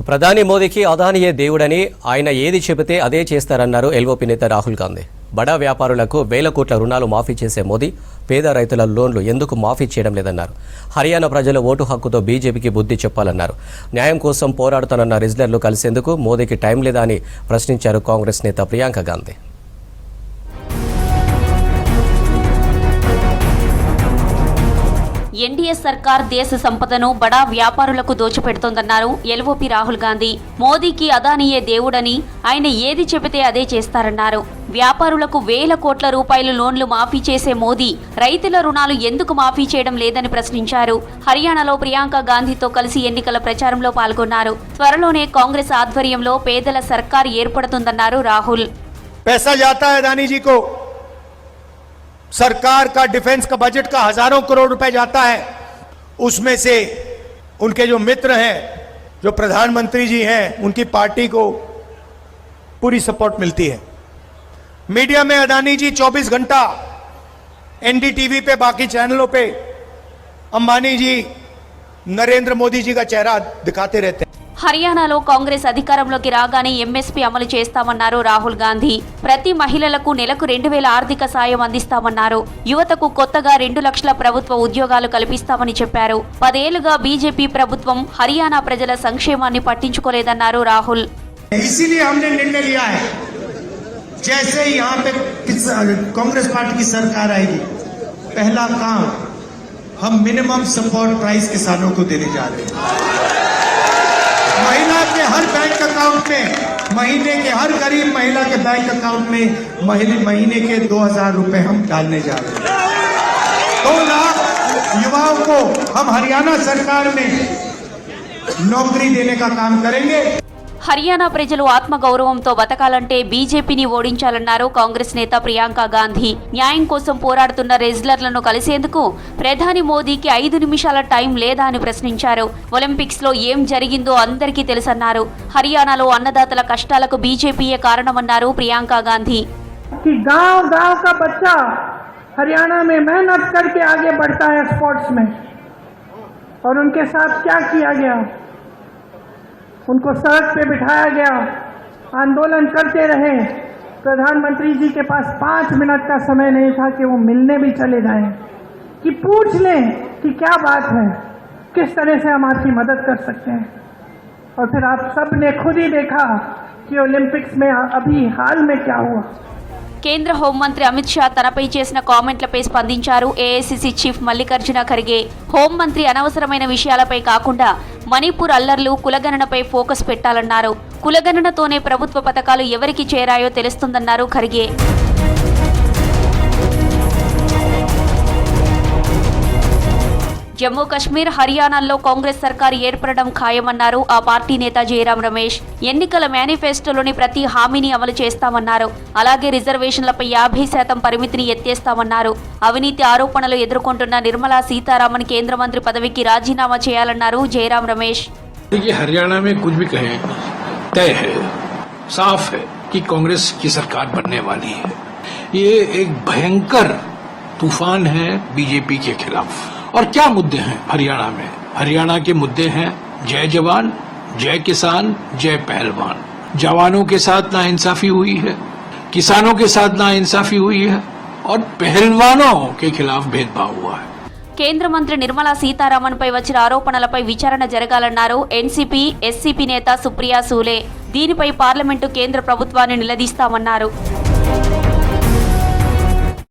ప్రధాని మోదీకి అదానియే దేవుడని, ఆయన ఏది చెబితే అదే చేస్తారన్నారు ఎల్ఓపి నేత రాహుల్ గాంధీ. బడా వ్యాపారులకు వేల కోట్ల రుణాలు మాఫీ చేసే మోదీ పేద రైతుల లోన్లు ఎందుకు మాఫీ చేయడం లేదన్నారు. హర్యానా ప్రజల ఓటు హక్కుతో బీజేపీకి బుద్ధి చెప్పాలన్నారు. న్యాయం కోసం పోరాడుతానన్న రిజ్లర్లు కలిసేందుకు మోదీకి టైం లేదా అని ప్రశ్నించారు కాంగ్రెస్ నేత ప్రియాంక గాంధీ. ఎన్డీఏ సర్కార్ దేశ సంపదను బడా వ్యాపారులకు దోచిపెడుతోందన్నారు ఎల్ఓపి రాహుల్ గాంధీ. మోదీకి అదానియే దేవుడని, ఆయన ఏది చెబితే అదే చేస్తారన్నారు. వ్యాపారులకు వేల కోట్ల రూపాయలు లోన్లు మాఫీ చేసే మోదీ రైతుల రుణాలు ఎందుకు మాఫీ చేయడం లేదని ప్రశ్నించారు. హర్యానాలో ప్రియాంక గాంధీతో కలిసి ఎన్నికల ప్రచారంలో పాల్గొన్నారు. త్వరలోనే కాంగ్రెస్ ఆధ్వర్యంలో పేదల సర్కార్ ఏర్పడుతుందన్నారు రాహుల్. सरकार का डिफेंस का बजट का हजारों करोड़ रुपए जाता है, उसमें से उनके जो मित्र हैं, जो प्रधानमंत्री जी हैं, उनकी पार्टी को पूरी सपोर्ट मिलती है. मीडिया में अदानी जी 24 घंटा एनडीटीवी पे, बाकी चैनलों पे अंबानी जी, नरेंद्र मोदी जी का चेहरा दिखाते रहते हैं. హర్యానాలో కాంగ్రెస్ అధికారంలోకి రాగానే ఎంఎస్పీ అమలు చేస్తామన్నారు రాహుల్ గాంధీ. ప్రతి మహిళలకు నెలకు 2000 ఆర్థిక సాయం అందిస్తామన్నారు. యువతకు కొత్తగా 2 లక్షల ప్రభుత్వ ఉద్యోగాలు కల్పిస్తామని చెప్పారు. 10 ఏళ్లుగా బీజేపీ ప్రభుత్వం హర్యానా ప్రజల సంక్షేమాన్ని పట్టించుకోలేదన్నారు రాహుల్. इसीलिए हमने निर्णय लिया है, जैसे ही यहाँ पे कांग्रेस पार्टी की सरकार आएगी, पहला काम हम मिनिमम सपोर्ट प्राइस किसानों को देने जा रहे हैं. महिला के हर बैंक अकाउंट में, महीने के हर गरीब महिला के बैंक अकाउंट में महीने के 2000 रुपए हम डालने जा रहे हैं. 2 लाख युवाओं को हम हरियाणा सरकार में नौकरी देने का काम करेंगे. హర్యానా ప్రజలు ఆత్మగౌరవంతో బతకాలంటే బీజేపీని ఓడించాలన్నారు కాంగ్రెస్ నేత ప్రియాంక గాంధీ. న్యాయం కోసం పోరాడుతున్న రెజ్లర్లను కలిసేందుకు ప్రధాని మోదీకి 5 నిమిషాల టైం లేదా అని ప్రశ్నించారు. ఒలింపిక్స్ లో ఏం జరిగిందో అందరికీ తెలుసన్నారు. హర్యానాలో అన్నదాతల కష్టాలకు బీజేపీయే కారణమన్నారు ప్రియాంక గాంధీ. गांव का बच्चा हरियाणा में मेहनत करके आगे बढ़ता है स्पोर्ट्स में, और उनके साथ क्या किया गया? उनको सड़क पे बिठाया गया, आंदोलन करते रहे. प्रधानमंत्री जी के पास 5 मिनट का समय नहीं था कि वो मिलने भी चले जाएं, कि पूछ लें कि क्या बात है, किस तरह से हम आपकी मदद कर सकते हैं. और फिर आप सब ने खुद ही देखा कि ओलंपिक्स में अभी हाल में क्या हुआ. కేంద్ర హోంమంత్రి అమిత్ షా తనపై చేసిన కామెంట్లపై స్పందించారు ఏఐసీసీ చీఫ్ మల్లికార్జున ఖర్గే. హోంమంత్రి అనవసరమైన విషయాలపై కాకుండా మణిపూర్ అల్లర్లు, కులగణనపై ఫోకస్ పెట్టాలన్నారు. కులగణనతోనే ప్రభుత్వ పథకాలు ఎవరికి చేరాయో తెలుస్తుందన్నారు ఖర్గే. జమ్మూ కశ్మీర్, హర్యానాల్లో కాంగ్రెస్ సర్కార్ ఏర్పడడం ఖాయమన్నారు ఆ పార్టీ నేత జయరాం రమేష్. ఎన్నికల మేనిఫెస్టోలోని ప్రతి హామీని అమలు చేస్తామన్నారు. అలాగే రిజర్వేషన్లపై 50% పరిమితిని ఎత్తేస్తామన్నారు. అవినీతి ఆరోపణలు ఎదుర్కొంటున్న నిర్మలా సీతారామన్ కేంద్ర మంత్రి పదవికి రాజీనామా చేయాలన్నారు జయరాం రమేష్. हरियाणा में कुछ भी कहें, तय है, साफ है कि कांग्रेस की सरकार बनने वाली है. ये एक भयंकर तूफान है बीजेपी के खिलाफ. और क्या मुद्दे हैं हरियाणा में? हरियाणा के मुद्दे हैं जय जवान, जय किसान, जय पहलवान. जवानों के साथ नाइंसाफी हुई है, किसानों के साथ नाइंसाफी हुई है, और पहलवानों के खिलाफ भेदभाव हुआ है. కేంద్ర మంత్రి నిర్మలా సీతారామన్ పై వచ్చిన ఆరోపణలపై విచారణ జరగాలన్నారు ఎన్సీపీ, ఎస్సీపీ నేత సుప్రియా సూలే. దీనిపై పార్లమెంటు కేంద్ర ప్రభుత్వాన్ని నిలదీస్తామన్నారు.